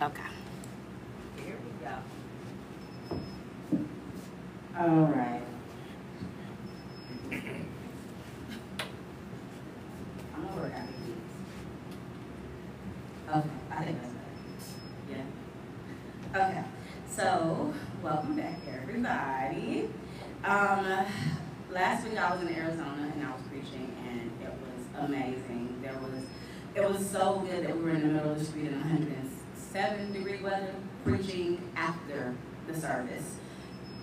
Okay. Here we go. All right. I'm gonna work out these. Okay, I think that's better. Yeah. Okay. So, welcome back, everybody. Last week I was in Arizona and I was preaching, and it was amazing. It was so good that we were in the middle of the street in 107-degree weather, preaching after the service.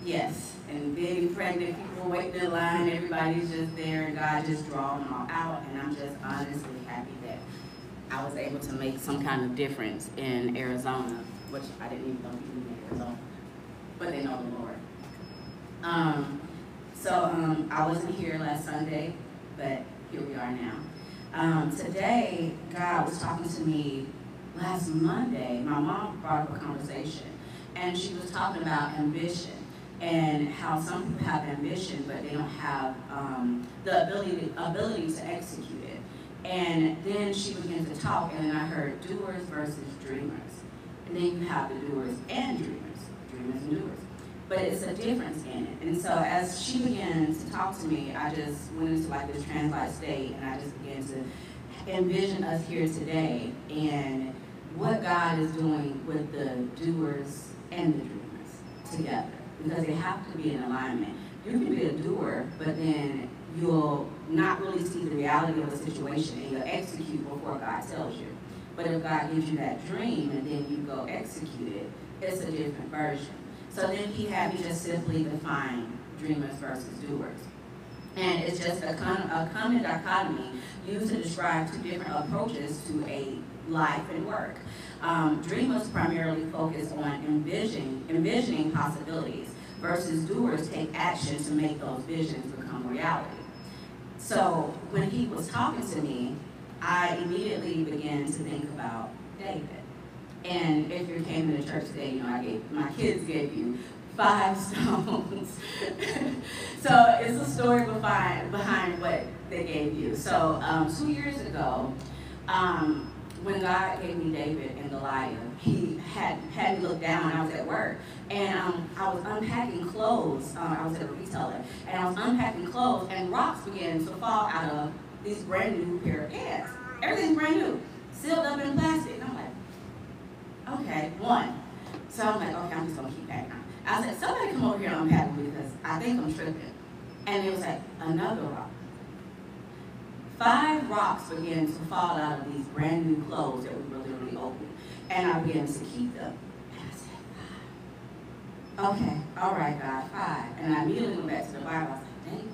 Yes, and big pregnant people waiting in line, everybody's just there, and God just drawing them all out, and I'm just honestly happy that I was able to make some kind of difference in Arizona, which I didn't even know people in Arizona, but they know the Lord. I wasn't here last Sunday, but here we are now. Today, God was talking to me last Monday. My mom brought up a conversation, and she was talking about ambition and how some people have ambition, but they don't have the ability to execute it. And then she began to talk, and then I heard doers versus dreamers. And then you have the doers and dreamers and doers. But it's a difference in it. And so as she began to talk to me, I just went into like this trance-like state, and I just began to envision us here today and what God is doing with the doers and the dreamers together, because they have to be in alignment. You can be a doer, but then you'll not really see the reality of the situation, and you'll execute before God tells you. But if God gives you that dream and then you go execute it, it's a different version. So then he had me just simply define dreamers versus doers. And it's just a common dichotomy used to describe two different approaches to a life and work. Dreamers primarily focus on envisioning possibilities, versus doers take action to make those visions become reality. So when he was talking to me, I immediately began to think about David. And if you came to the church today, you know, my kids gave you 5 stones. So it's a story behind what they gave you. So 2 years ago, when God gave me David and Goliath, he had me look down. I was at work, and I was unpacking clothes. I was at a retailer, and I was unpacking clothes, and rocks began to fall out of these brand new pair of pants. Everything's brand new, sealed up in plastic. And I'm like, okay, one. So I'm like, okay, I'm just gonna keep packing. I said, somebody come over here and unpack me because I think I'm tripping. And it was like, another rock. 5 rocks began to fall out of these brand new clothes that we were literally open. And I began to keep them. And I said, 5. Okay, all right, God, 5. And I immediately went back to the Bible. I was like, dang.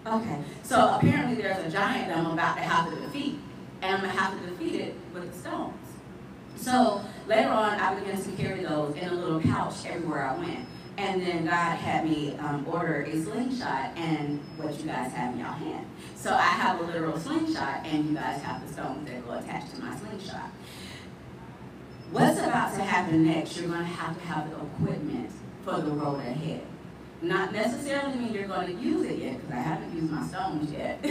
Okay, so apparently there's a giant that I'm about to have to defeat. And I'm going to have to defeat it with the stones. So later on, I began to carry those in a little pouch everywhere I went. And then God had me order a slingshot and what you guys have in your hand. So I have a literal slingshot, and you guys have the stones that go attached to my slingshot. What's about to happen next, you're going to have the equipment for the road ahead. Not necessarily mean you're going to use it yet, because I haven't used my stones yet.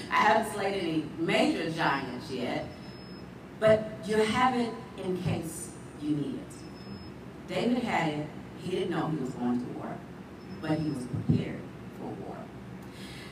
I haven't slayed any major giants yet. But you have it in case you need it. David had it. He didn't know he was going to war, but he was prepared for war.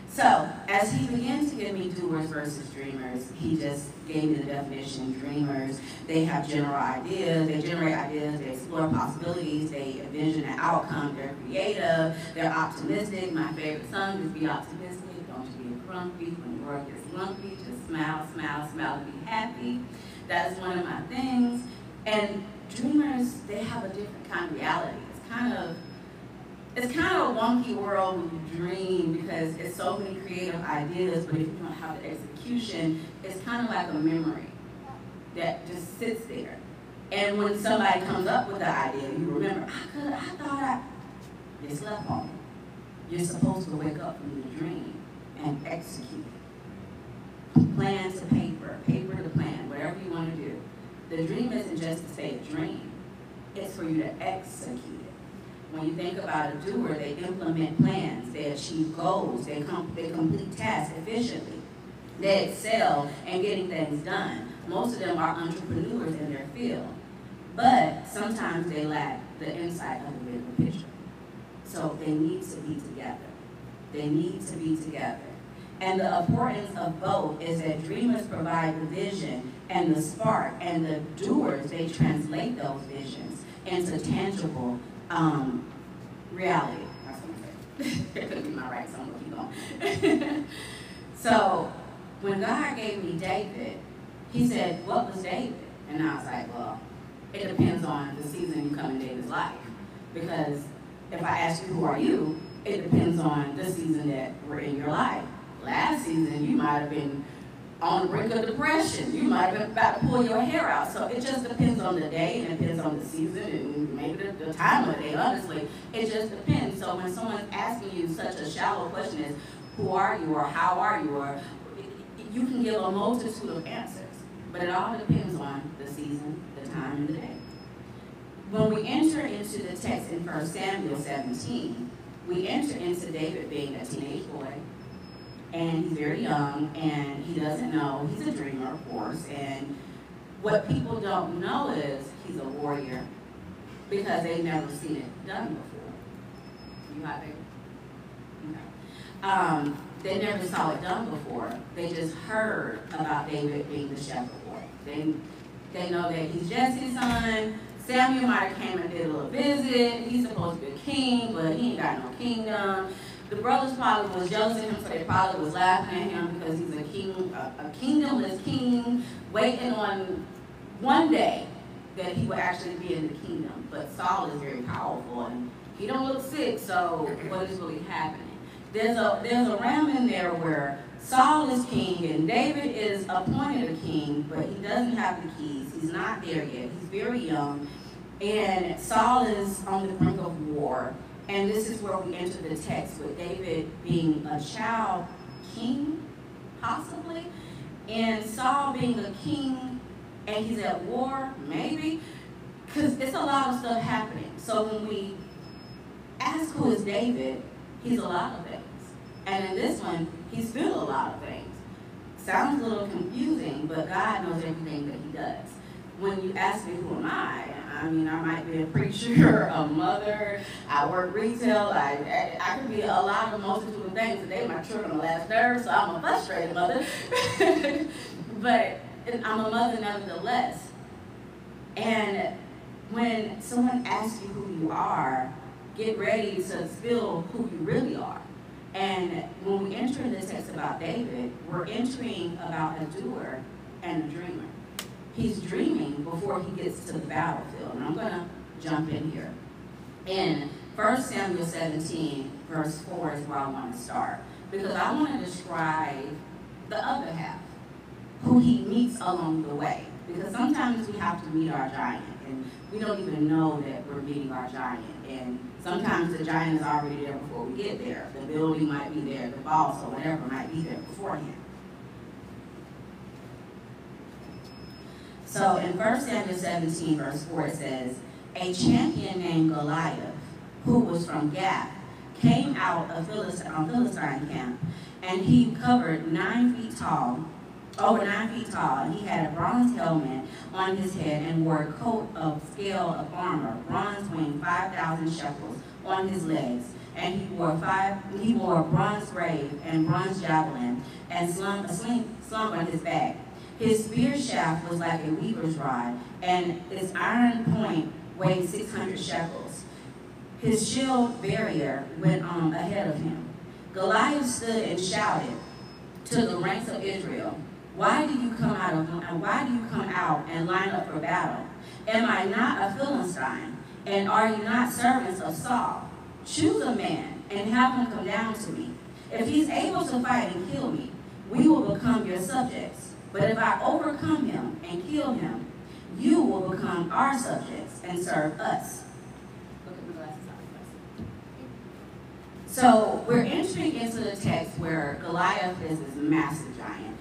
So as he began to give me doers versus dreamers, he just gave me the definition. Dreamers, they have general ideas, they generate ideas, they explore possibilities, they envision an outcome, they're creative, they're optimistic. My favorite song is Be Optimistic, Don't You Be Grumpy. When the world gets lumpy, just smile, smile, smile, and be happy. That is one of my things. And dreamers, they have a different kind of reality. It's kind of a wonky world when you dream, because it's so many creative ideas, but if you don't have the execution, it's kind of like a memory that just sits there. And when somebody comes up with the idea, you remember, you slept on it. You're supposed to wake up from the dream and execute it. Plan to paper, paper to plan, whatever you want to do. The dream isn't just to say a dream. It's for you to execute it. When you think about a doer, they implement plans, they achieve goals, they complete tasks efficiently. They excel in getting things done. Most of them are entrepreneurs in their field. but sometimes they lack the insight of the bigger picture. So they need to be together. They need to be together. And the importance of both is that dreamers provide the vision and the spark, and the doers, they translate those visions into tangible reality. That's what I'm saying. It couldn't be my right, so I'm going to keep going. So when God gave me David, he said, what was David? And I was like, well, it depends on the season you come in David's life. Because if I ask you, who are you? It depends on the season that we're in your life. Last season, you might have been on the brink of depression. You might have been about to pull your hair out. So it just depends on the day, and it depends on the season, and maybe the time of the day, honestly. It just depends. So when someone's asking you such a shallow question as, who are you, or how are you, or you can give a multitude of answers. But it all depends on the season, the time, and the day. When we enter into the text in 1 Samuel 17, we enter into David being a teenage boy, and he's very young, and he doesn't know. He's a dreamer, of course, and what people don't know is he's a warrior because they've never seen it done before. You hot, baby? Okay. They never saw it done before. They just heard about David being the shepherd boy. They know that he's Jesse's son. Samuel might have came and did a little visit. He's supposed to be a king, but he ain't got no kingdom. The brothers probably was jealous of him, so they probably was laughing at him because he's a king, a kingdomless king, waiting on one day that he would actually be in the kingdom. But Saul is very powerful, and he don't look sick, so what is really happening? There's a realm in there where Saul is king and David is appointed a king, but he doesn't have the keys. He's not there yet. He's very young. And Saul is on the brink of war. And this is where we enter the text with David being a child king, possibly, and Saul being a king and he's at war, maybe, because it's a lot of stuff happening. So when we ask who is David, he's a lot of things. And in this one, he's still a lot of things. Sounds a little confusing, but God knows everything that he does. When you ask me, who am I mean, I might be a preacher, a mother, I work retail, I could be a lot of multitude of things. Today my children are last nerve, so I'm a frustrated mother. But I'm a mother nevertheless. And when someone asks you who you are, get ready to spill who you really are. And when we enter in the text about David, we're entering about a doer and a dreamer. He's dreaming before he gets to the battlefield. And I'm going to jump in here. In 1 Samuel 17, verse 4 is where I want to start. Because I want to describe the other half, who he meets along the way. Because sometimes we have to meet our giant, and we don't even know that we're meeting our giant. And sometimes the giant is already there before we get there. The building might be there, the boss or whatever might be there beforehand. So in 1 Samuel 17, verse 4, it says, a champion named Goliath, who was from Gath, came out of Philistine camp, and he covered 9 feet tall, over 9 feet tall, and he had a bronze helmet on his head and wore a coat of scale of armor, bronze weighing 5,000 shekels on his legs, and he wore a bronze brave and bronze javelin and slung on his back. His spear shaft was like a weaver's rod, and its iron point weighed 600 shekels. His shield barrier went on ahead of him. Goliath stood and shouted to the ranks of Israel, why do you come out and line up for battle? Am I not a Philistine? And are you not servants of Saul? Choose a man and have him come down to me. If he's able to fight and kill me, we will become your subjects. But if I overcome him and kill him, you will become our subjects and serve us. Look at my glasses on. So we're entering into the text where Goliath is this massive giant.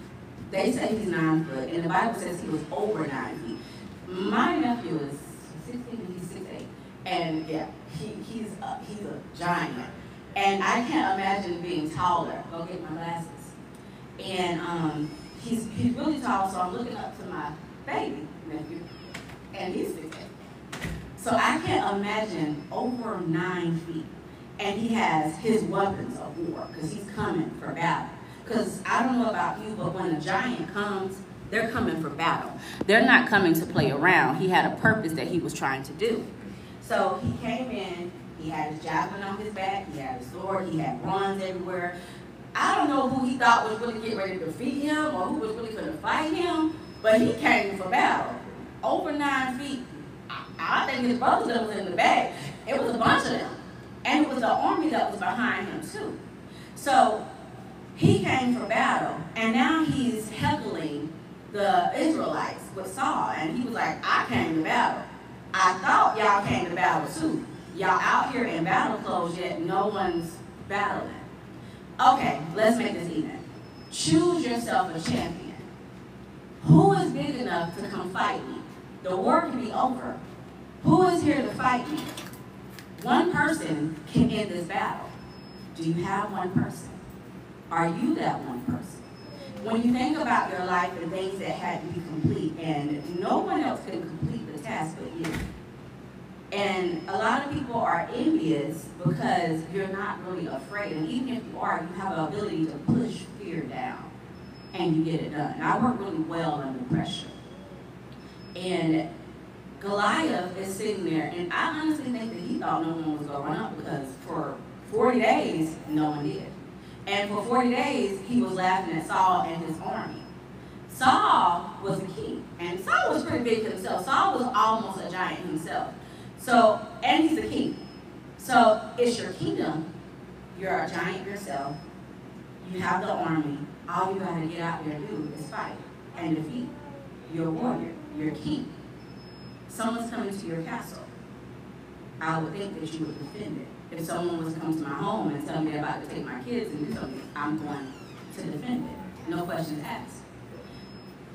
They say he's 9 foot, and the Bible says he was over 9 feet. My nephew is 16 and he's 6'8". And yeah, he's a giant. And I can't imagine being taller. Go get my glasses. And he's really tall, so I'm looking up to my baby nephew. and he's 6'8". So I can't imagine over 9 feet. And he has his weapons of war because he's coming for battle. Because I don't know about you, but when a giant comes, they're coming for battle. They're not coming to play around. He had a purpose that he was trying to do. So he came in, he had his javelin on his back, he had his sword, he had bronze everywhere. I don't know who he thought was really getting ready to defeat him or who was really going to fight him, but he came for battle. Over 9 feet. I think his brothers that was in the back. It was a bunch of them. And it was the army that was behind him too. So he came for battle, and now he's heckling the Israelites with Saul. And he was like, I came to battle. I thought y'all came to battle too. Y'all out here in battle clothes, yet no one's battling. Okay, let's make this even. Choose yourself a champion. Who is big enough to come fight me? The war can be over. Who is here to fight me? One person can end this battle. Do you have one person? Are you that one person? When you think about your life and things that had to be complete, and no one else can complete the task but you. And a lot of people are envious because you're not really afraid. And even if you are, you have the ability to push fear down and you get it done. And I work really well under pressure. And Goliath is sitting there, and I honestly think that he thought no one was going to run up because for 40 days, no one did. And for 40 days, he was laughing at Saul and his army. Saul was a king, and Saul was pretty big himself. Saul was almost a giant himself. So, and he's a king. So it's your kingdom. You're a giant yourself. You have the army. All you got to get out there and do is fight and defeat. You're a warrior. You're a king. Someone's coming to your castle. I would think that you would defend it. If someone was to come to my home and tell me they're about to take my kids and do something, I'm going to defend it. No questions asked.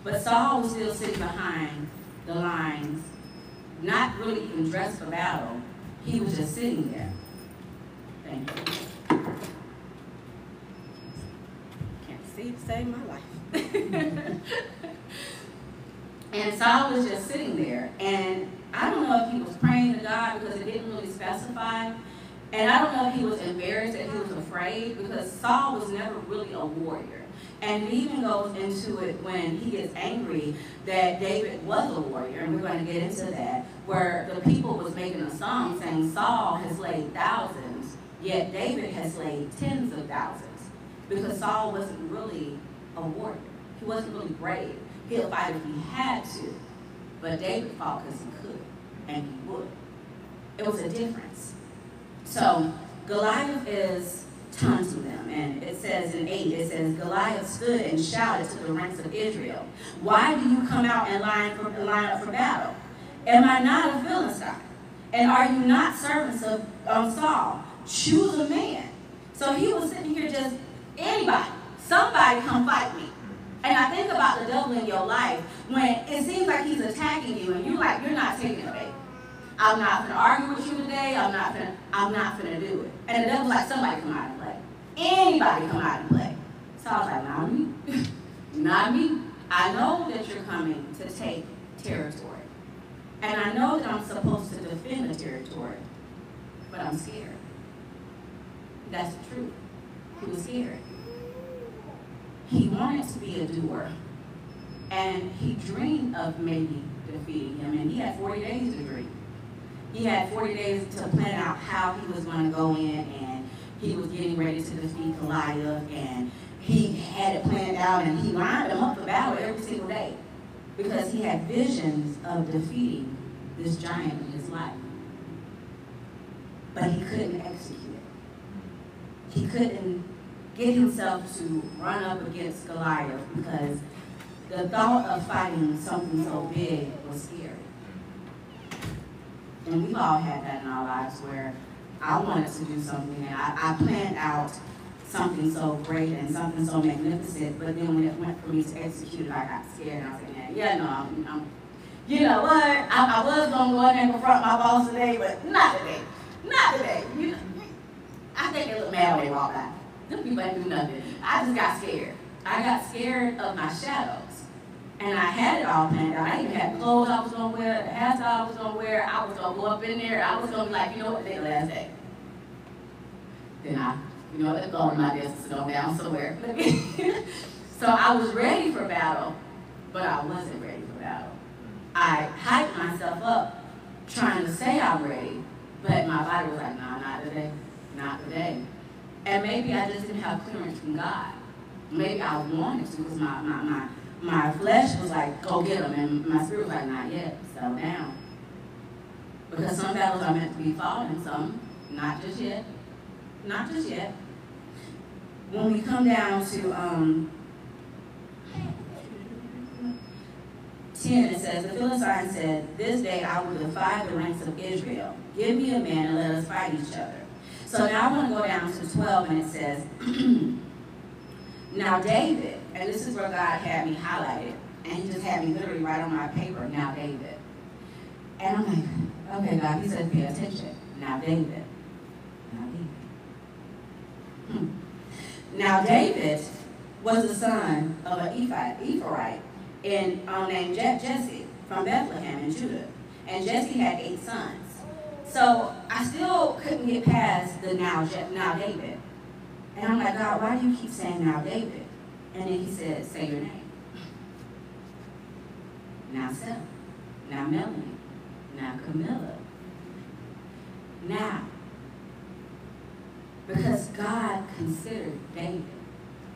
But Saul was still sitting behind the lines, not really even dressed for battle. He was just sitting there. Thank you. Can't see to save my life. And Saul was just sitting there, and I don't know if he was praying to God because it didn't really specify, and I don't know if he was embarrassed that he was afraid because Saul was never really a warrior. And it even goes into it when he gets angry that David was a warrior, and we're going to get into that, where the people was making a song saying Saul has slayed thousands, yet David has slayed tens of thousands, because Saul wasn't really a warrior. He wasn't really brave. He'll fight if he had to, but David fought because he could, and he would. It was a difference. So Goliath is taunting them, and it says in 8, it says, Goliath stood and shouted to the ranks of Israel, why do you come out and line up for battle? Am I not a Philistine? And are you not servants of Saul? Choose a man. So he was sitting here just, anybody, somebody come fight me. And I think about the devil in your life when it seems like he's attacking you and you're like, you're not taking the bait. I'm not going to argue with you today. I'm not going to do it. And the devil's like, somebody come out and play. Anybody come out and play. So I was like, not me. Not me. I know that you're coming to take territory. And I know that I'm supposed to defend the territory. But I'm scared. That's the truth. He was scared. He wanted to be a doer, and he dreamed of maybe defeating him, and he had 40 days to dream. He had 40 days to plan out how he was going to go in, and he was getting ready to defeat Goliath, and he had it planned out, and he lined them up for battle every single day because he had visions of defeating this giant in his life. But he couldn't execute it. He couldn't get himself to run up against Goliath because the thought of fighting something so big was scary. And we've all had that in our lives where I wanted to do something and I planned out something so great and something so magnificent, but then when it went for me to execute it, I got scared and I was like, yeah, no, I'm you know what, I was going to go in and confront my boss today, but not today. Not today. You know, I think they look mad when they walk by. Them people ain't do nothing. I just got scared. I got scared of my shadows. And I had it all planned out. I even had clothes I was going to wear, the hairstyle I was going to wear. I was going to go up in there. I was going to be like, you know what, today's the last day. Then I, let's go on my desk and sit on down somewhere. So I was ready for battle, but I wasn't ready for battle. I hyped myself up trying to say I'm ready, but my body was like, nah, not today, not today. And maybe I just didn't have clearance from God. Maybe I wanted to because my flesh was like, go get them, and my spirit was like, not yet, settle down. Because some battles are meant to be fought and some, not just yet. Not just yet. When we come down to 10, it says, the Philistine said, this day I will defy the ranks of Israel. Give me a man and let us fight each other. So now I want to go down to 12, and it says, now David, and this is where God had me highlighted, and he just had me literally write on my paper, now David. And I'm like, okay, God, he said, pay attention. Now David. Now David. Now David was the son of an Ephraite named Jesse from Bethlehem in Judah. And Jesse had 8 sons. So I still couldn't get past the now David. And I'm like, God, why do you keep saying now David? And then he said, say your name. Now Seth. Now Melanie. Now Camilla. Now. Because God considered David.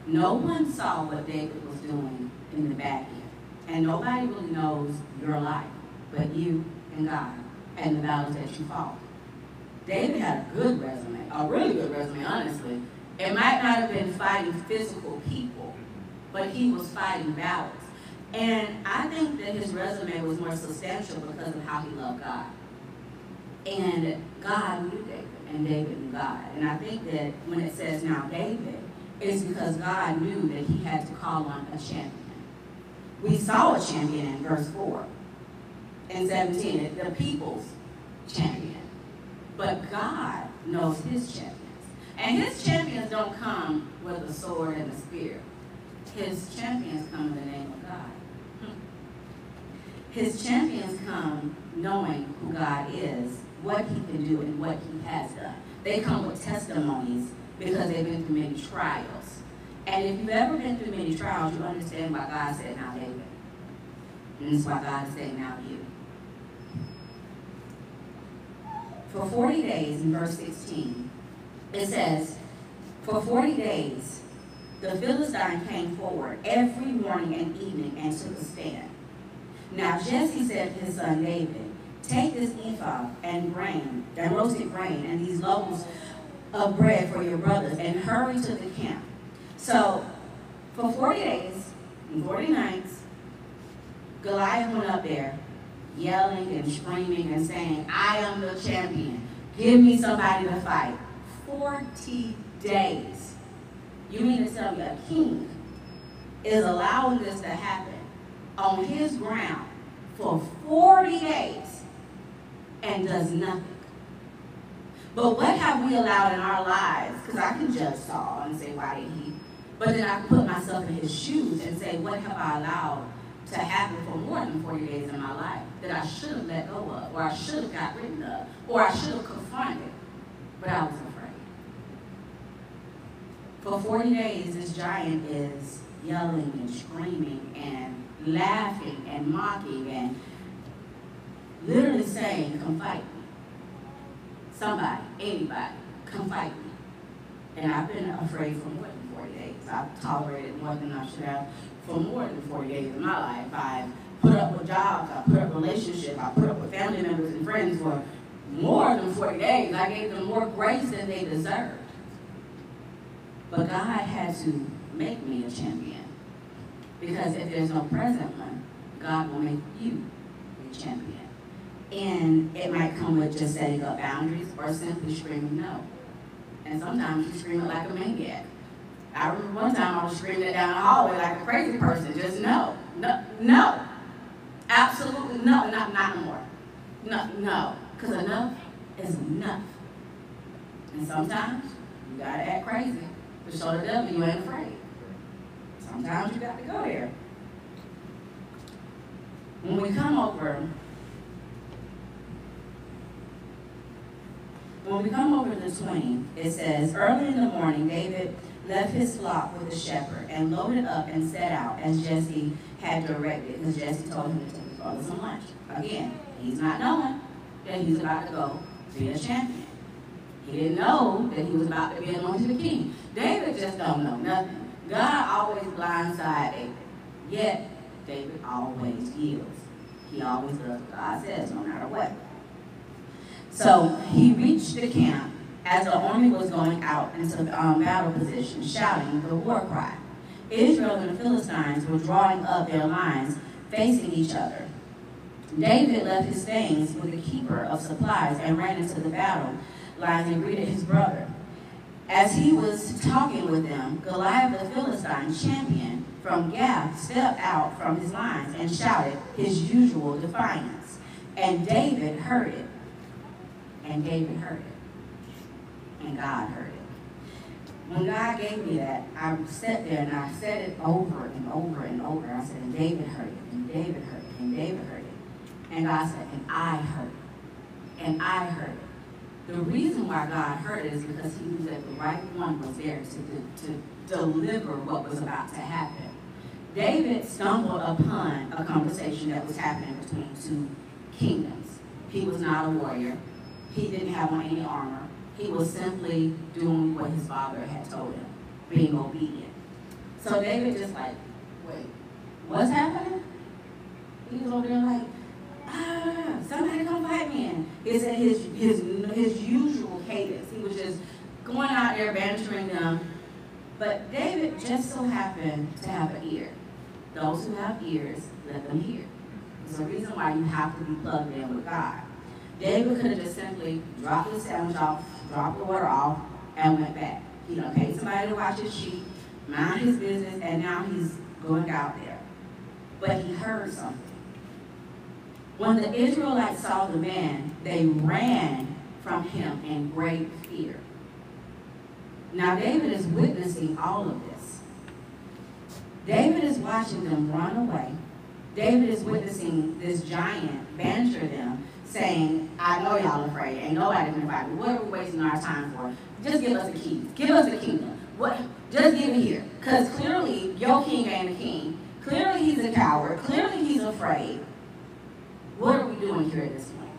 No one saw what David was doing in the back end. And nobody really knows your life but you and God and the battles that you fought. David had a good resume, a really good resume, honestly. It might not have been fighting physical people, but he was fighting battles. And I think that his resume was more substantial because of how he loved God. And God knew David, and David knew God. And I think that when it says now David, it's because God knew that he had to call on a champion. We saw a champion in verse 4 and 17, the people's champion. But God knows his champions. And his champions don't come with a sword and a spear. His champions come in the name of God. His champions come knowing who God is, what he can do, and what he has done. They come with testimonies because they've been through many trials. And if you've ever been through many trials, you understand why God said, now David. And that's why God is saying, now you. For 40 days, in verse 16, it says, for 40 days, the Philistine came forward every morning and evening and took a stand. Now Jesse said to his son David, take this ephah and grain, and roasted grain, and these loaves of bread for your brothers, and hurry to the camp. So, for 40 days and 40 nights, Goliath went up there, yelling and screaming and saying, I am the champion. Give me somebody to fight. 40 days. You mean to tell me a king is allowing this to happen on his ground for 40 days and does nothing? But what have we allowed in our lives? Because I can judge Saul and say, why did he? But then I can put myself in his shoes and say, what have I allowed to happen for more than 40 days in my life that I should have let go of, or I should have got rid of, or I should have confronted, but I was afraid. For 40 days, this giant is yelling and screaming and laughing and mocking and literally saying, come fight me. Somebody, anybody, come fight me. And I've been afraid for more than 40 days. I've tolerated more than I should have for more than 40 days in my life. I've put up with jobs, I put up relationships, I put up with family members and friends for more than 40 days. I gave them more grace than they deserved. But God had to make me a champion. Because if there's no present one, God will make you a champion. And it might come with just setting up boundaries or simply screaming no. And sometimes you scream it like a maniac. I remember one time I was screaming it down the hallway like a crazy person. Just no. No. No. Absolutely no. Not no more. No. Because enough is enough. And sometimes you gotta act crazy to show the devil you ain't afraid. Sometimes you got to go there. When we come over the 20, it says, early in the morning, David left his flock with the shepherd and loaded up and set out as Jesse had directed, because Jesse told him to take his father some lunch. Again, he's not knowing that he's about to go be a champion. He didn't know that he was about to be anointed a king. David just don't know nothing. God always blindsides David, yet David always yields. He always does what God says, no matter what. So he reached the camp as the army was going out into battle position, shouting the war cry. Israel and the Philistines were drawing up their lines, facing each other. David left his things with the keeper of supplies and ran into the battle lines and greeted his brother. As he was talking with them, Goliath the Philistine champion from Gath stepped out from his lines and shouted his usual defiance. And David heard it. And David heard it. And God heard it. When God gave me that, I sat there and I said it over and over and over. I said, and David heard it, and David heard it, and David heard it. And God said, and I heard it. And I heard it. The reason why God heard it is because he knew that the right one was there to deliver what was about to happen. David stumbled upon a conversation that was happening between two kingdoms. He was not a warrior. He didn't have on any armor. He was simply doing what his father had told him, being obedient. So David just like, wait, what's happening? He was over there like, somebody come fight me. And it's at his usual cadence. He was just going out there bantering them. But David just so happened to have an ear. Those who have ears, let them hear. There's a reason why you have to be plugged in with God. David could have just simply dropped his sandwich off, dropped the water off, and went back. He done paid somebody to watch his sheep, mind his business, and now he's going out there. But he heard something. When the Israelites saw the man, they ran from him in great fear. Now David is witnessing all of this. David is watching them run away. David is witnessing this giant banter them, saying, I know y'all afraid. Ain't nobody gonna fight me. What are we wasting our time for? Just give us the keys. Give us the kingdom. What? Just give it here. Because clearly your king ain't a king. Clearly he's a coward. Clearly he's afraid. What are we doing here at this point?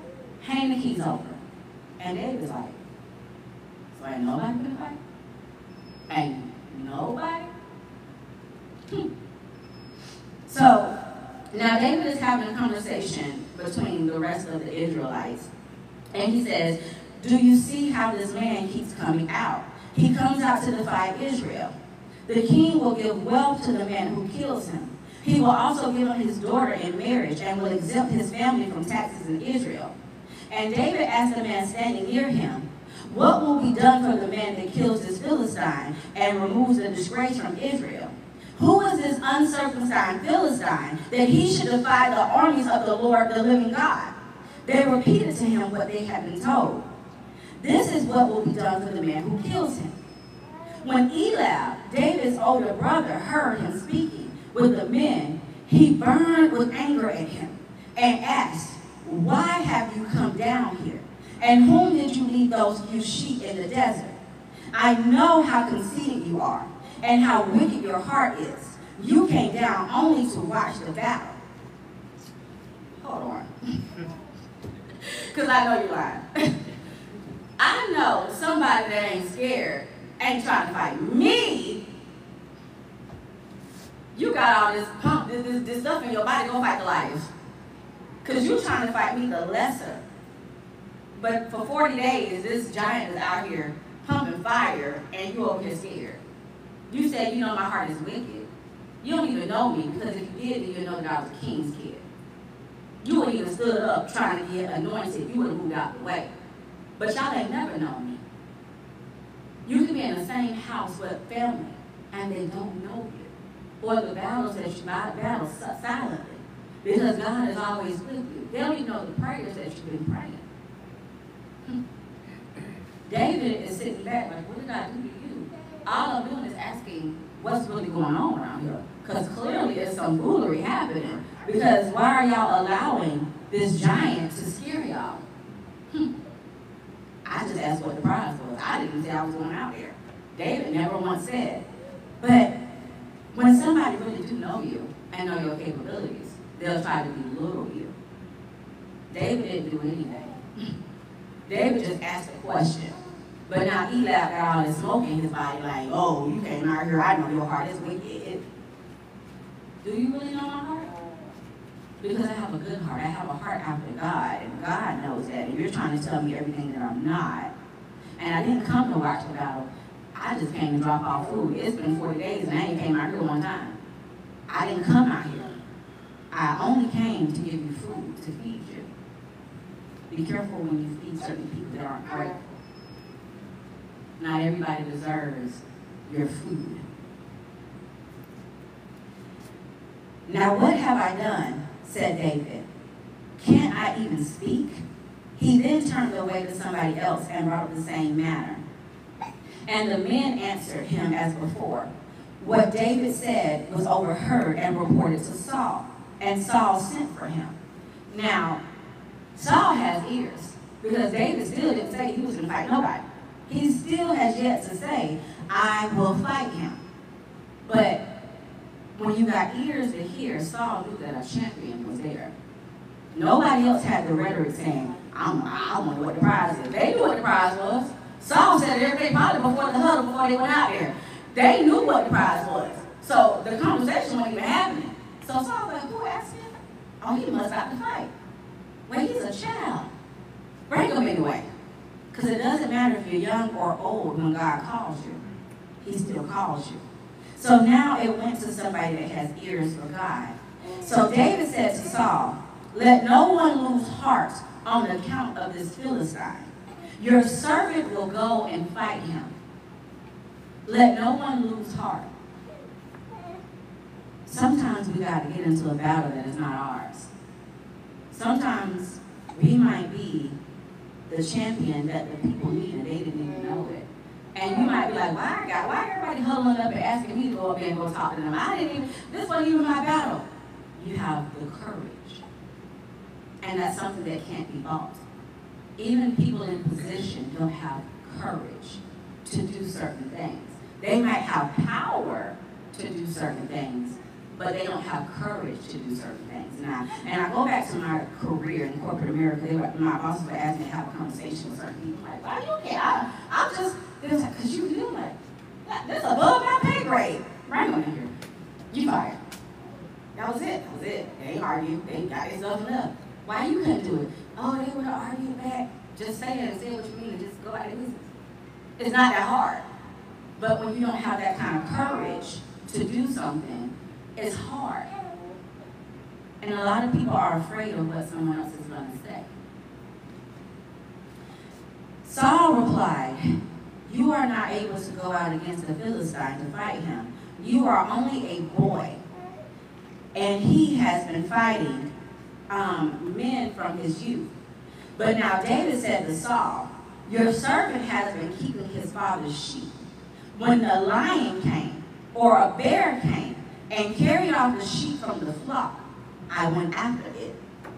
Hand the keys over. And David's like, so ain't nobody gonna fight? Ain't nobody? So now David is having a conversation between the rest of the Israelites. And he says, do you see how this man keeps coming out? He comes out to defy Israel. The king will give wealth to the man who kills him. He will also give him his daughter in marriage and will exempt his family from taxes in Israel. And David asked the man standing near him, what will be done for the man that kills this Philistine and removes the disgrace from Israel? Who is this uncircumcised Philistine that he should defy the armies of the Lord, the living God? They repeated to him what they had been told. This is what will be done for the man who kills him. When Eliab, David's older brother, heard him speaking with the men, he burned with anger at him and asked, why have you come down here? And whom did you leave those few sheep in the desert? I know how conceited you are and how wicked your heart is. You came down only to watch the battle. Hold on. Because I know you're lying. I know somebody that ain't scared ain't trying to fight me. You got all this pump, this stuff in your body, go fight Goliath. Because you're trying to fight me, the lesser. But for 40 days, this giant is out here pumping fire, and you over here scared. You said, you know, my heart is wicked. You don't even know me, because if you did, then you know that I was a king's kid. You would even stood up trying to get anointed. You would have moved out the way. But y'all ain't never known me. You can be in the same house with family, and they don't know you. Or the battles that you battle silently. Because God is always with you. They don't even know the prayers that you've been praying. David is sitting back like, what did I do to you? All I'm doing is asking what's really going on around here. Because clearly there's some foolery happening. Because why are y'all allowing this giant to scare y'all? I just asked what the prize was. I didn't say I was going out there. David never once said. But when somebody really do know you and know your capabilities, they'll try to belittle you. David didn't do anything. David just asked a question. But now Eliab got all this smoke in his body like, oh, you came out here, I know your heart is wicked. Do you really know my heart? Because I have a good heart. I have a heart after God, and God knows that. And you're trying to tell me everything that I'm not. And I didn't come to watch the battle. I just came to drop off food. It's been 40 days, and I ain't came out here one time. I didn't come out here. I only came to give you food, to feed you. Be careful when you feed certain people that aren't grateful. Not everybody deserves your food. Now what have I done? Said David. Can't I even speak? He then turned away to somebody else and brought up the same matter. And the men answered him as before. What David said was overheard and reported to Saul, and Saul sent for him. Now, Saul has ears, because David still didn't say he was going to fight nobody. He still has yet to say, I will fight him. But when you got ears to hear, Saul knew that a champion was there. Nobody else had the rhetoric saying, I wonder what the prize is. They knew what the prize was. Saul said it every day, probably before the huddle, before they went out there. They knew what the prize was. So the conversation wasn't even happening. So Saul was like, who asked him? Oh, he must have to fight. Well, he's a child. Bring him anyway. Because it doesn't matter if you're young or old when God calls you. He still calls you. So now it went to somebody that has ears for God. So David said to Saul, let no one lose heart on account of this Philistine. Your servant will go and fight him. Let no one lose heart. Sometimes we got to get into a battle that is not ours. Sometimes we might be the champion that the people need and they didn't even know it. And you might be like, why everybody huddling up and asking me to go up there and go talk to them? This wasn't even my battle. You have the courage. And that's something that can't be bought. Even people in position don't have courage to do certain things. They might have power to do certain things, but they don't have courage to do certain things. And I go back to my career in corporate America. My bosses would ask me to have a conversation with certain people. Like, why you okay? I'm just, it was like, because you do like, that's above my pay grade. Right on in here. You fired. That was it. They argued. They got their stuff enough. Why you couldn't do it? Oh, they would have argued back. Just say it and say what you mean and just go out of business. It's not that hard. But when you don't have that kind of courage to do something, it's hard. And a lot of people are afraid of what someone else is going to say. Saul replied, you are not able to go out against the Philistine to fight him. You are only a boy. And he has been fighting men from his youth. But now David said to Saul, your servant has been keeping his father's sheep. When the lion came, or a bear came, and carried off the sheep from the flock, I went after it,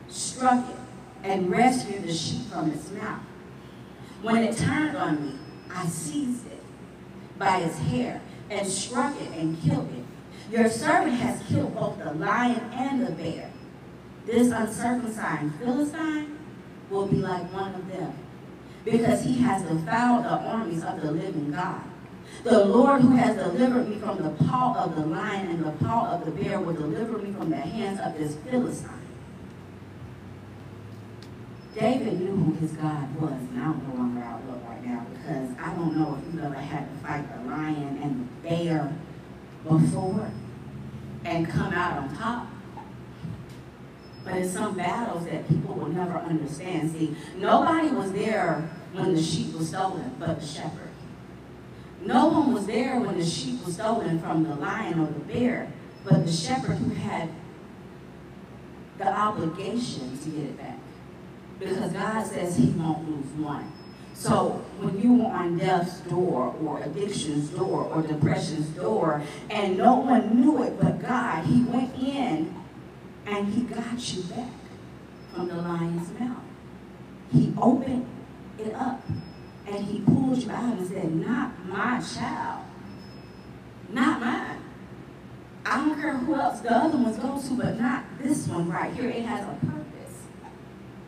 struck it, and rescued the sheep from its mouth. When it turned on me, I seized it by its hair, and struck it and killed it. Your servant has killed both the lion and the bear. This uncircumcised Philistine will be like one of them, because he has defiled the armies of the living God. The Lord who has delivered me from the paw of the lion and the paw of the bear will deliver me from the hands of this Philistine. David knew who his God was, and I don't know where I look right now, because I don't know if you've ever had to fight the lion and the bear before and come out on top. But it's some battles that people will never understand. See, nobody was there when the sheep was stolen but the shepherd. No one was there when the sheep was stolen from the lion or the bear, but the shepherd who had the obligation to get it back. Because God says he won't lose one. So when you were on death's door or addiction's door or depression's door and no one knew it but God, he went in and he got you back from the lion's mouth. He opened it up, and he pulled you out and said, not my child, not mine. I don't care who else the other ones go to, but not this one right here. It has a purpose.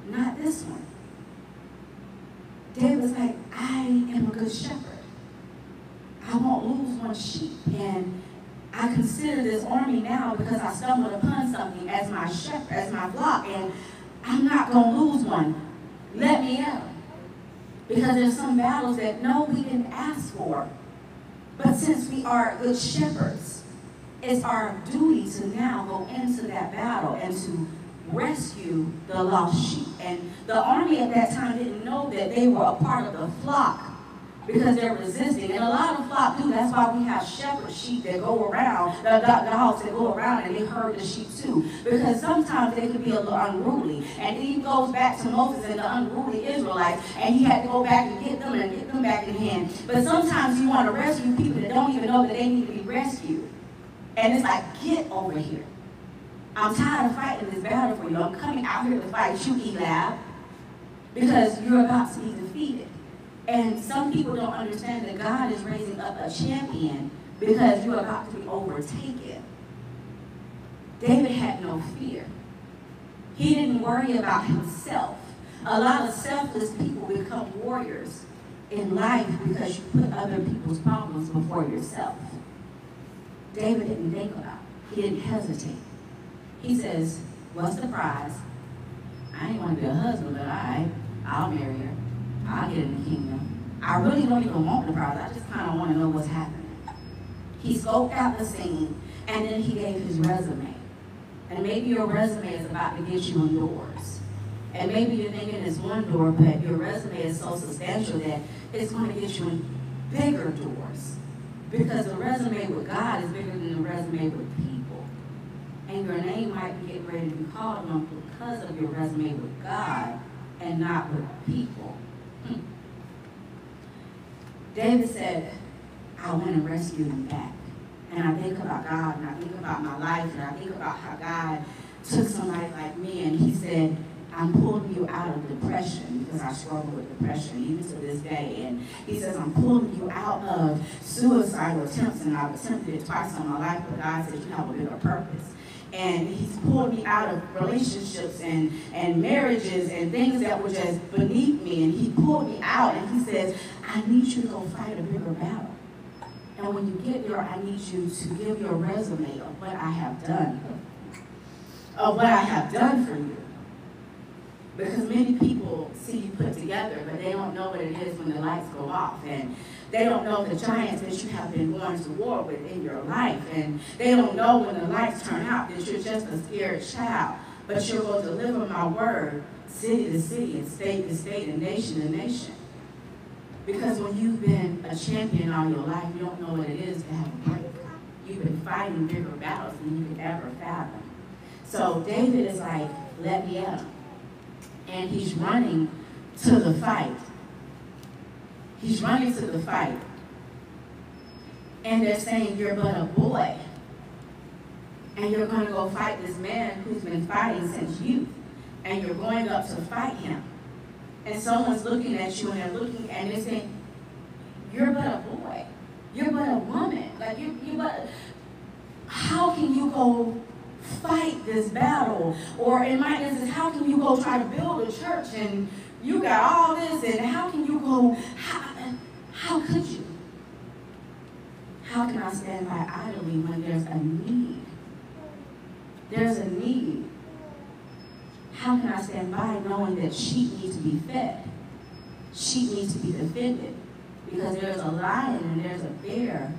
Not this one. David's like, I am a good shepherd. I won't lose one sheep. And I consider this army now because I stumbled upon something as my shepherd, as my flock, and I'm not going to lose one. Let me out. Because there's some battles that, no, we didn't ask for. But since we are good shepherds, it's our duty to now go into that battle and to rescue the lost sheep. And the army at that time didn't know that they were a part of the flock because they're resisting. And a lot of flock do. That's why we have shepherd sheep that go around, the dogs that go around and they herd the sheep too. Because sometimes they could be a little unruly. And it even goes back to Moses and the unruly Israelites. And he had to go back and get them back in hand. But sometimes you want to rescue people that don't even know that they need to be rescued. And it's like, get over here. I'm tired of fighting this battle for you. I'm coming out here to fight you, Eliab, because you're about to be defeated. And some people don't understand that God is raising up a champion because you're about to be overtaken. David had no fear. He didn't worry about himself. A lot of selfless people become warriors in life because you put other people's problems before yourself. David didn't think about it. He didn't hesitate. He says, what's the prize? I ain't want to be a husband, but I'll marry her. I'll get in the kingdom. I really don't even want the prize. I just kind of want to know what's happening. He scoped out the scene, and then he gave his resume. And maybe your resume is about to get you in doors. And maybe you're thinking it's one door, but your resume is so substantial that it's going to get you in bigger doors. Because the resume with God is bigger than the resume with people. And your name might be getting ready to be called on because of your resume with God and not with people. David said, I want to rescue him back. And I think about God, and I think about my life, and I think about how God took somebody like me, and he said, I'm pulling you out of depression because I struggle with depression even to this day. And he says, I'm pulling you out of suicidal attempts, and I've attempted it twice in my life, but God says you have a bigger purpose. And he's pulled me out of relationships and marriages and things that were just beneath me. And he pulled me out, and he says, I need you to go fight a bigger battle. And when you get there, I need you to give your resume of what I have done, for you. Because many people see you put together, but they don't know what it is when the lights go off. And they don't know the giants that you have been going to war with in your life. And they don't know when the lights turn out that you're just a scared child. But you're going to deliver my word city to city and state to state and nation to nation. Because when you've been a champion all your life, you don't know what it is to have a break. You've been fighting bigger battles than you could ever fathom. So David is like, let me at him. And he's running to the fight. He's running to the fight. And they're saying, you're but a boy. And you're going to go fight this man who's been fighting since youth. And you're going up to fight him. And someone's looking at you and they're looking and they're saying, you're but a boy. You're but a woman. Like how can you go fight this battle? Or in my instance, how can you go try to build a church and you got all this, and how can you go, how could you? How can I stand by idly when there's a need? There's a need. How can I stand by knowing that sheep need to be fed? Sheep need to be defended. Because there's a lion and there's a bear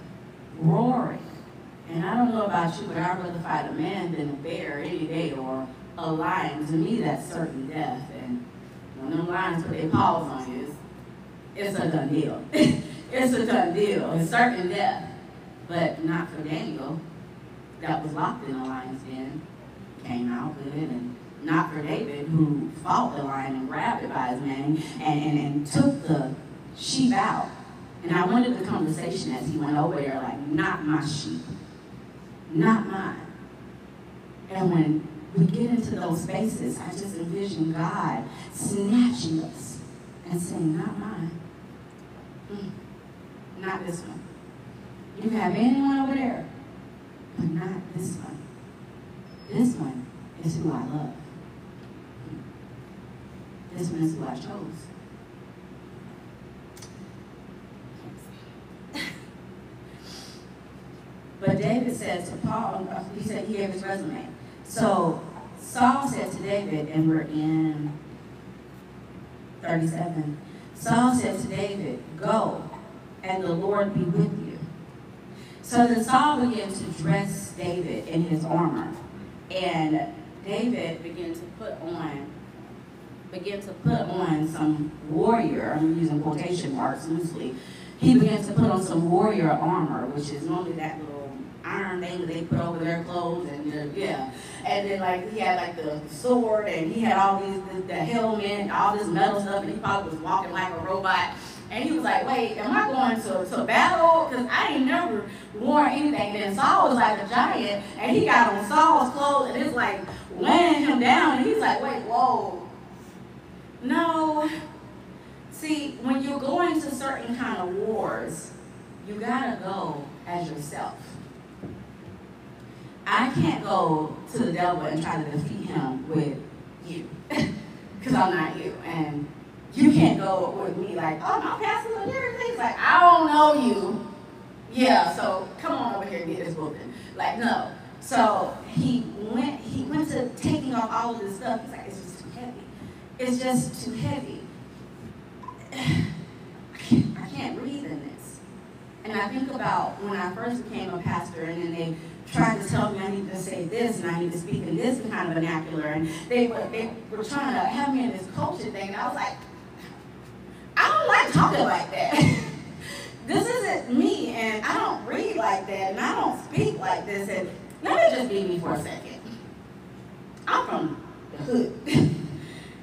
roaring. And I don't know about you, but I'd rather fight a man than a bear any day, or a lion. To me, that's certain death. And when them lions put their paws on you, it's a done deal. It's a done deal. It's certain death. But not for Daniel, that was locked in the lion's den, came out good. And not for David, who fought the lion and grabbed it by his mane and took the sheep out. And I wanted the conversation as he went over there, like, not my sheep. Not mine. And when we get into those spaces, I just envision God snatching us and saying, not mine. Not this one. You can have anyone over there, but not this one. This one is who I love. This one is who I chose. But David said to Paul, he said he gave his resume. So Saul said to David, and we're in 37. Saul said to David, go, and the Lord be with you. So then Saul began to dress David in his armor. And David began to put on some warrior, I'm using quotation marks loosely. He began to put on some warrior armor, which is normally that little iron thing that they put over their clothes, and and then like he had like the sword, and he had all the helmet, all this metal stuff, and he probably was walking like a robot. And he was like, wait, am I going to battle? Because I ain't never worn anything. And then Saul was like a giant, and he got on Saul's clothes, and it's like weighing him down, and he's like, wait, whoa. No. See, when you're going to certain kind of wars, you gotta go as yourself. I can't go to the devil and try to defeat him with you, because I'm not you. And you can't go with me like, oh, my pastor's and everything. It's like, I don't know you. Yeah, so come on over here and get this whooping. Like, no. So he went to taking off all of this stuff. He's like, it's just too heavy. It's just too heavy. I can't breathe in this. And I think about when I first became a pastor, and then they tried to tell me I need to say this and I need to speak in this kind of vernacular, and they were trying to have me in this culture thing, and I was like, I don't like talking like that. This isn't me, and I don't read like that, and I don't speak like this, and let me just be me for a second. I'm from the hood,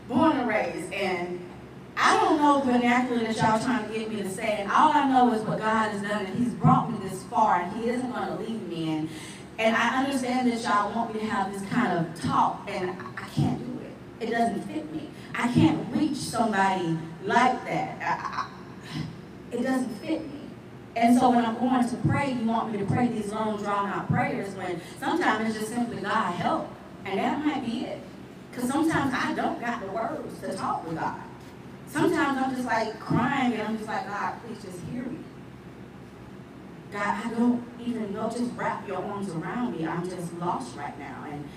born and raised, and I don't know the vernacular that y'all trying to get me to say, and all I know is what God has done, and He's brought me this far, and He isn't going to leave me. And I understand that y'all want me to have this kind of talk, and I can't do it. It doesn't fit me. I can't reach somebody like that. It doesn't fit me. And so when I'm going to pray, you want me to pray these long, drawn-out prayers when sometimes it's just simply, God, help. And that might be it. Because sometimes I don't got the words to talk with God. Sometimes I'm just like crying, and I'm just like, God, please just hear me. God, I don't even know, just wrap your arms around me. I'm just lost right now. And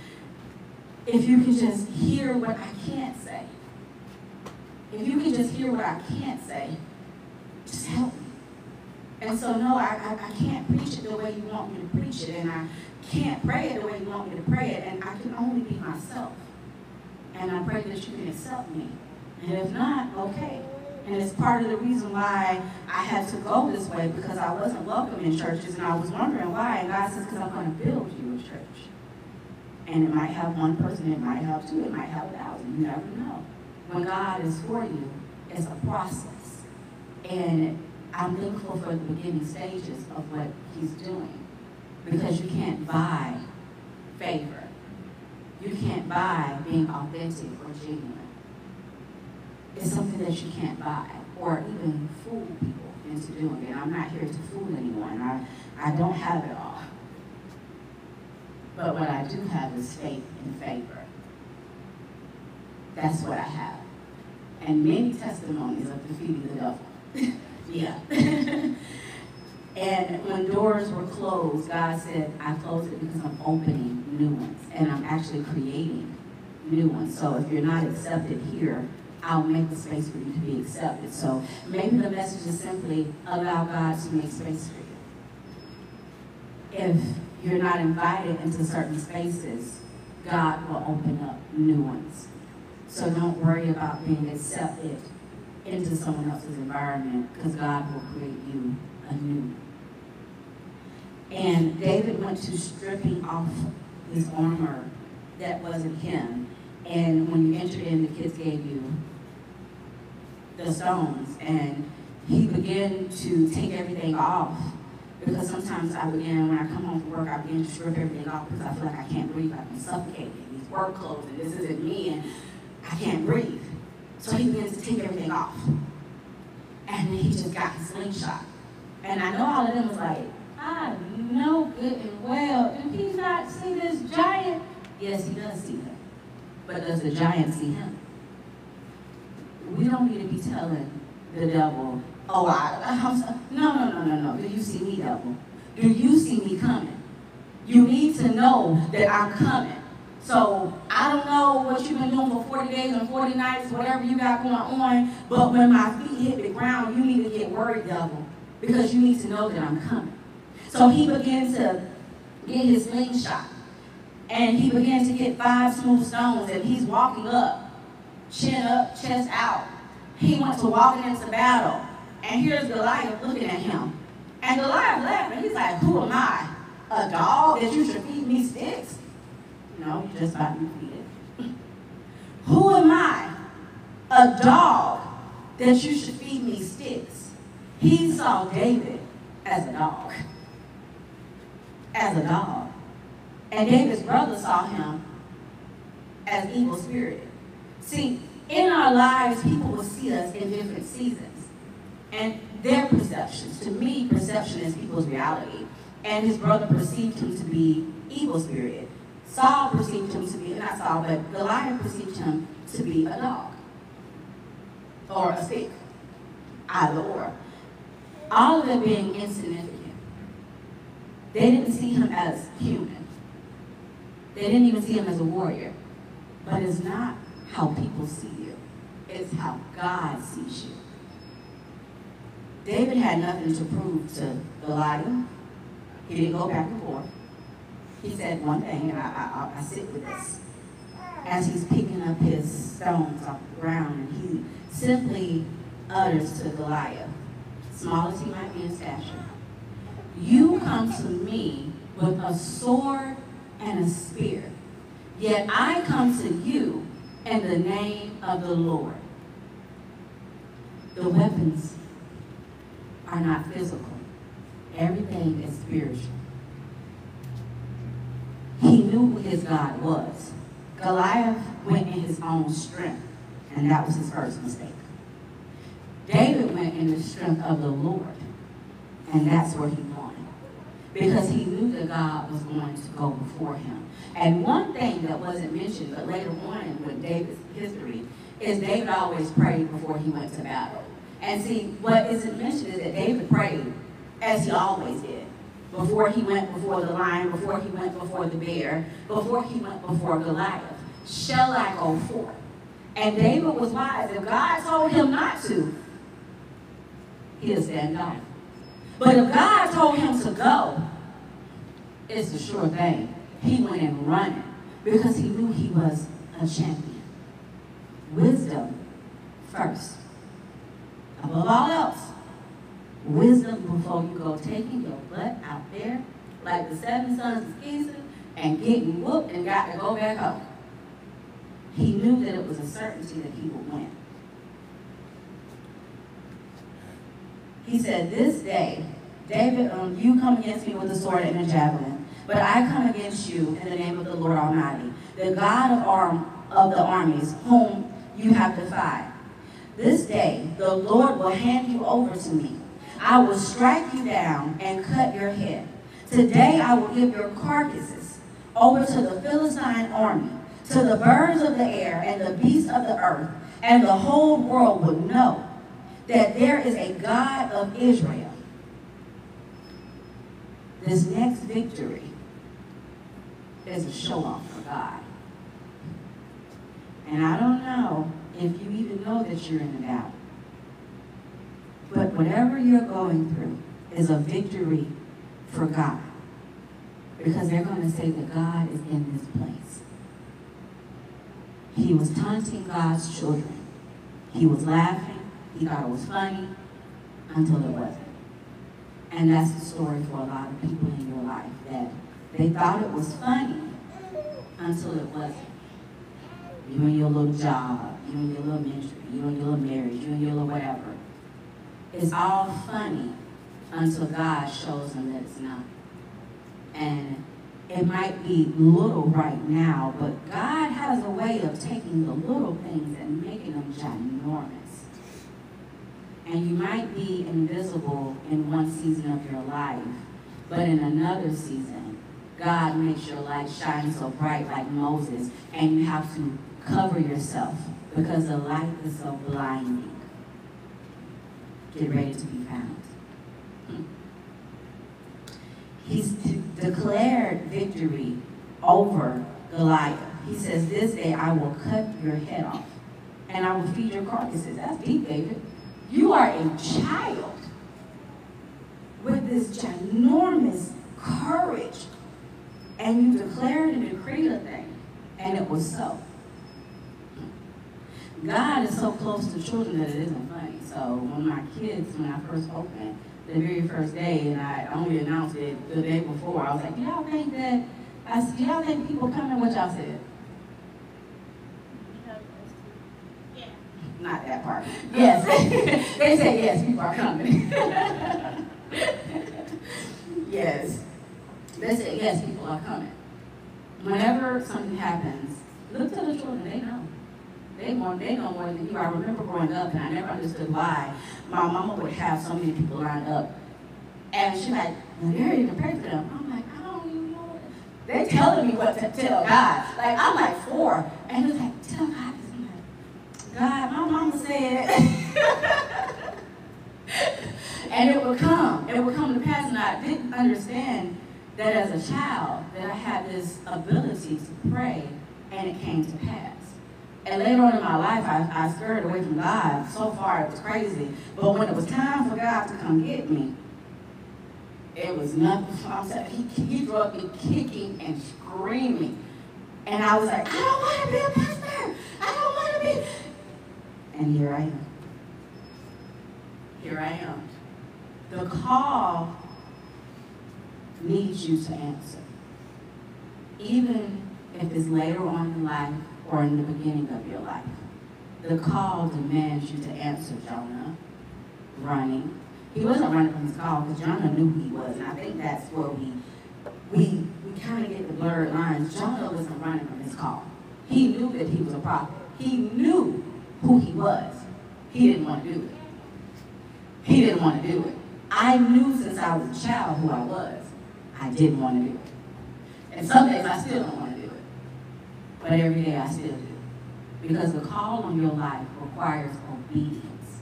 if you can just hear what I can't say, if you can just hear what I can't say, just help me. And so, no, I can't preach it the way you want me to preach it, and I can't pray it the way you want me to pray it, and I can only be myself. And I pray that you can accept me. And if not, okay. And it's part of the reason why I had to go this way, because I wasn't welcome in churches, and I was wondering why. And God says, because I'm going to build you a church. And it might have one person, it might have two, it might have 1,000. You never know. When God is for you, it's a process. And I'm thankful for the beginning stages of what He's doing, because you can't buy favor. You can't buy being authentic or genuine. It's something that you can't buy or even fool people into doing it. I'm not here to fool anyone. I don't have it all. But what I do have is faith and favor. That's what I have. And many testimonies of defeating the devil. Yeah. And when doors were closed, God said, I closed it because I'm opening new ones. And I'm actually creating new ones. So if you're not accepted here, I'll make the space for you to be accepted. So maybe the message is simply allow God to make space for you. If you're not invited into certain spaces, God will open up new ones. So don't worry about being accepted into someone else's environment, because God will create you anew. And David went to stripping off his armor that wasn't him. And when you entered in, the kids gave you the stones, and he began to take everything off Because sometimes when I come home from work, I begin to strip everything off because I feel like I can't breathe. I've been suffocating in these work clothes, and this isn't me, and I can't breathe. So he begins to take everything off. And then he just got his slingshot. And I know all of them was like, I know good and well, do he not see this giant? Yes, he does see him. But does the giant see him? We don't need to be telling the devil, oh, no. Do you see me, devil? Do you see me coming? You need to know that I'm coming. So I don't know what you've been doing for 40 days and 40 nights, whatever you got going on, but when my feet hit the ground, you need to get worried, devil, because you need to know that I'm coming. So he began to get his slingshot, and he began to get 5 smooth stones, and he's walking up, chin up, chest out. He went to walking into battle, and here's Goliath looking at him. And Goliath laughing. He's like, who am I? A dog that you should feed me sticks? No, you just about to feed it. Who am I? A dog that you should feed me sticks? He saw David as a dog. As a dog. And David's brother saw him as evil spirited. See, in our lives, people will see us in different seasons. And their perceptions. To me, perception is people's reality. And his brother perceived him to be evil spirited. Saul perceived him to be, not Saul, but Goliath perceived him to be a dog. Or a stick. Either or. All of it being insignificant. They didn't see him as human. They didn't even see him as a warrior. But it's not how people see you. It's how God sees you. David had nothing to prove to Goliath. He didn't go back and forth. He said one thing, and I sit with this. As he's picking up his stones off the ground, and he simply utters to Goliath, small as he might be in stature, you come to me with a sword and a spear, yet I come to you in the name of the Lord. The weapons are not physical. Everything is spiritual. He knew who his God was. Goliath went in his own strength, and that was his first mistake. David went in the strength of the Lord, and that's where he won. Because he knew that God was going to go before him. And one thing that wasn't mentioned, but later on with David's history, is David always prayed before he went to battle. And see, what isn't mentioned is that David prayed as he always did. Before he went before the lion, before he went before the bear, before he went before Goliath. Shall I go forth? And David was wise. If God told him not to, he'll stand off. But if God told him to go, it's a sure thing. He went in running because he knew he was a champion. Wisdom first. Above all else, wisdom before you go taking your butt out there like the 7 sons of Sceva and getting whooped and got to go back home. He knew that it was a certainty that he would win. He said, this day, David, you come against me with a sword and a javelin, but I come against you in the name of the Lord Almighty, the God of the armies, whom you have defied. This day, the Lord will hand you over to me. I will strike you down and cut your head. Today I will give your carcasses over to the Philistine army, to the birds of the air and the beasts of the earth, and the whole world will know that there is a God of Israel. This next victory is a show-off for God. And I don't know if you even know that you're in a battle. But whatever you're going through is a victory for God. Because they're going to say that God is in this place. He was taunting God's children. He was laughing. He thought it was funny until it wasn't. And that's the story for a lot of people in your life, that they thought it was funny until it wasn't. You and your little job, you and your little ministry, you and your little marriage, you and your little whatever. It's all funny until God shows them that it's not. And it might be little right now, but God has a way of taking the little things and making them ginormous. And you might be invisible in one season of your life, but in another season, God makes your light shine so bright like Moses, and you have to cover yourself because the light is so blinding. Get ready to be found. He's declared victory over Goliath. He says, this day I will cut your head off, and I will feed your carcasses. That's deep, David. You are a child with this ginormous courage, and you declared and decreed a thing, and it was so. God is so close to children that it isn't funny. So when my kids, when I first opened, the very first day, and I only announced it the day before, I was like, do y'all think that, I said, do y'all think people coming? What y'all said? Yeah. Not that part. Yes. They said, yes, people are coming. Yes. They said, yes, people are coming. Whenever something happens, look to the children, they know. They know more than you. I remember growing up, and I never understood why my mama would have so many people lined up. And she's like, well, you're ready to pray for them. I'm like, I don't even know what. They're telling me what to tell God. Like, I'm like 4. And it's like, tell God this. I'm like, God, my mama said. And it would come. It would come to pass. And I didn't understand that as a child, that I had this ability to pray, and it came to pass. And later on in my life, I scurried away from God so far, it was crazy. But when it was time for God to come get me, it was nothing. I'm saying, he drove me kicking and screaming. And I was like, I don't want to be a pastor. I don't want to be. And here I am. Here I am. The call needs you to answer. Even if it's later on in life, or in the beginning of your life. The call demands you to answer Jonah running. He wasn't running from his call because Jonah knew who he was. And I think that's where we kind of get the blurred lines. Jonah wasn't running from his call. He knew that he was a prophet. He knew who he was. He didn't want to do it. He didn't want to do it. I knew since I was a child who I was. I didn't want to do it. And some days I still don't want to do it. But every day I still do. Because the call on your life requires obedience.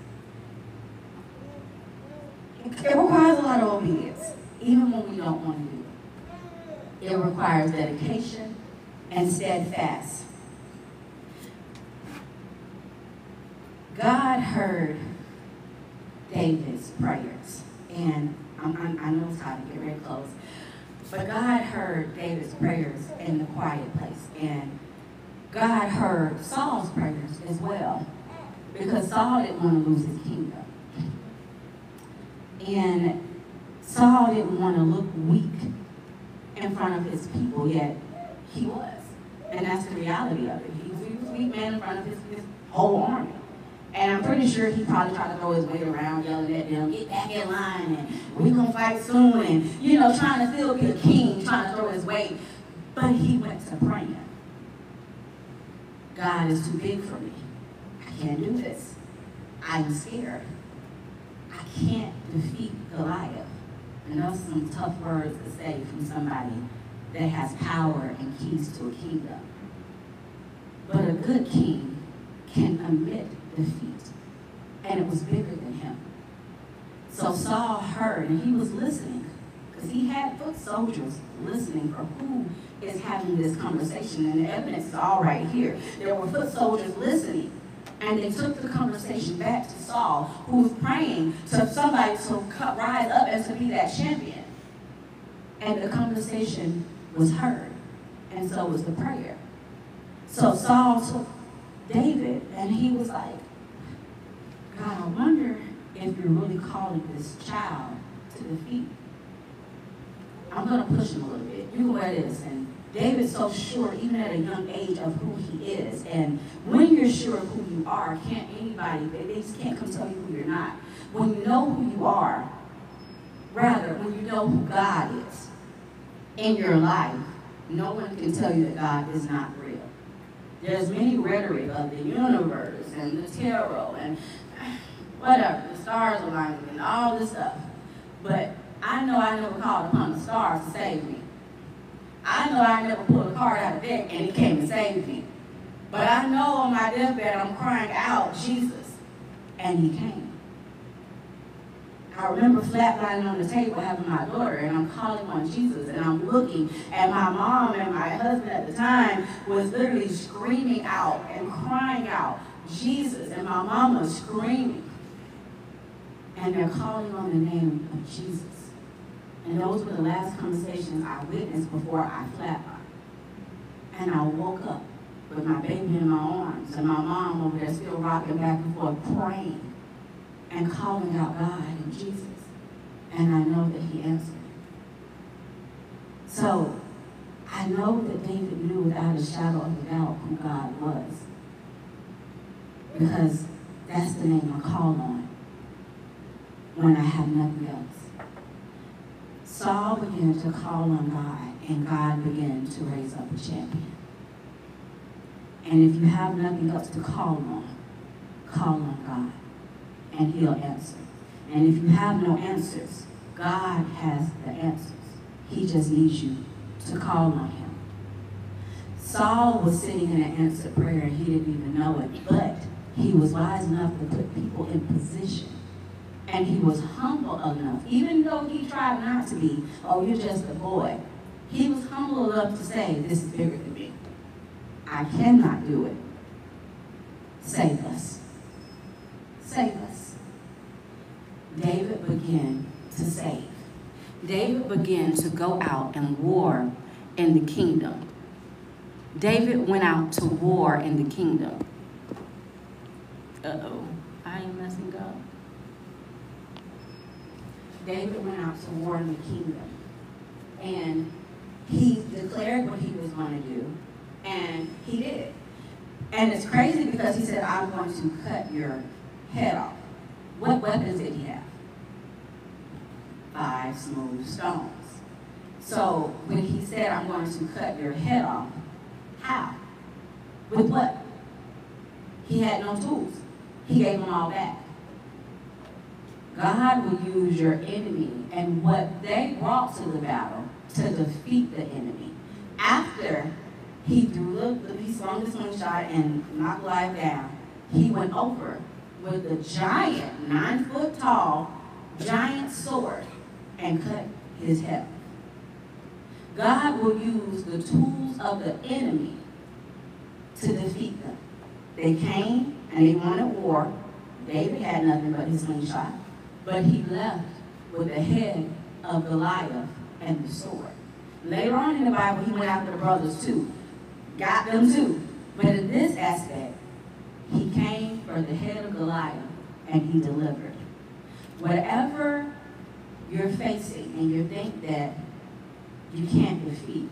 It requires a lot of obedience, even when we don't want to do it. It requires dedication and steadfast. God heard David's prayers. And I know it's time to get very close. But God heard David's prayers in the quiet place. And God heard Saul's prayers as well, because Saul didn't want to lose his kingdom. And Saul didn't want to look weak in front of his people, yet he was. And that's the reality of it. He was a weak man in front of his whole army. And I'm pretty sure he probably tried to throw his weight around, yelling at them, get back in line, and we're going to fight soon, and, trying to still be a king, trying to throw his weight. But he went to praying. God is too big for me. I can't do this. I'm scared. I can't defeat Goliath. And those are some tough words to say from somebody that has power and keys to a kingdom. But a good king can admit defeat. And it was bigger than him. So Saul heard, and he was listening, because he had foot soldiers listening for who is having this conversation, and the evidence is all right here. There were foot soldiers listening, and they took the conversation back to Saul, who was praying to somebody to rise up and to be that champion. And the conversation was heard, and so was the prayer. So Saul took David, and he was like, God, I wonder if you're really calling this child to defeat. I'm going to push him a little bit. You know where it is. And David's so sure, even at a young age, of who he is. And when you're sure of who you are, can't anybody, they just can't come tell you who you're not. When you know who you are, Rather, when you know who God is in your life, no one can tell you that God is not real. There's many rhetoric of the universe and the tarot and whatever, the stars aligning and all this stuff. But I know I never called upon the stars to save me. I know I never pulled a card out of deck and it came and saved me. But I know on my deathbed I'm crying out, Jesus, and he came. I remember flatlining on the table having my daughter, and I'm calling on Jesus, and I'm looking, and my mom and my husband at the time was literally screaming out and crying out, Jesus, and my mom was screaming. And they're calling on the name of Jesus. And those were the last conversations I witnessed before I flatlined. And I woke up with my baby in my arms, and my mom over there still rocking back and forth, praying and calling out God and Jesus. And I know that he answered. So I know that David knew without a shadow of a doubt who God was, because that's the name I call on when I have nothing else. Saul began to call on God, and God began to raise up a champion. And if you have nothing else to call on God, and he'll answer. And if you have no answers, God has the answers. He just needs you to call on him. Saul was sitting in an answered prayer, and he didn't even know it, but he was wise enough to put people in position. And he was humble enough, even though he tried not to be, oh, you're just a boy. He was humble enough to say, this is bigger than me. I cannot do it. Save us. Save us. David began to save. David began to go out and war in the kingdom. David went out to war in the kingdom. Uh-oh, I am messing up. David went out to war in the kingdom. And he declared what he was going to do. And he did it. And it's crazy because he said, I'm going to cut your head off. What weapons did he have? 5 smooth stones. So when he said, I'm going to cut your head off, how? With what? He had no tools. He gave them all back. God will use your enemy and what they brought to the battle to defeat the enemy. After he swung the slingshot and knocked Goliath down, he went over with a giant, 9-foot tall, giant sword and cut his head off. God will use the tools of the enemy to defeat them. They came and they wanted war. David had nothing but his slingshot, but he left with the head of Goliath and the sword. Later on in the Bible, he went after the brothers too, got them too. But in this aspect, he came for the head of Goliath and he delivered. Whatever you're facing and you think that you can't defeat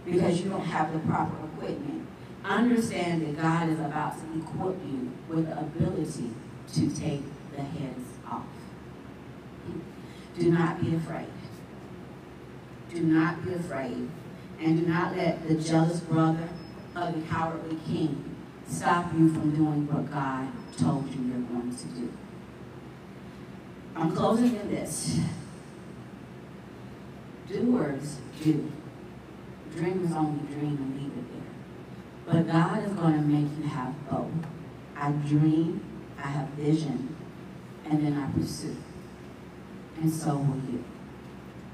because you don't have the proper equipment, understand that God is about to equip you with the ability to take the heads off. Do not be afraid. Do not be afraid. And do not let the jealous brother of the cowardly king stop you from doing what God told you you're going to do. I'm closing in this. Doers do. Dreamers only dream and leave it there. But God is going to make you have both. I dream, I have vision, and then I pursue. And so will you.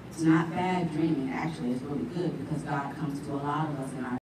It's not bad dreaming. Actually, it's really good because God comes to a lot of us in our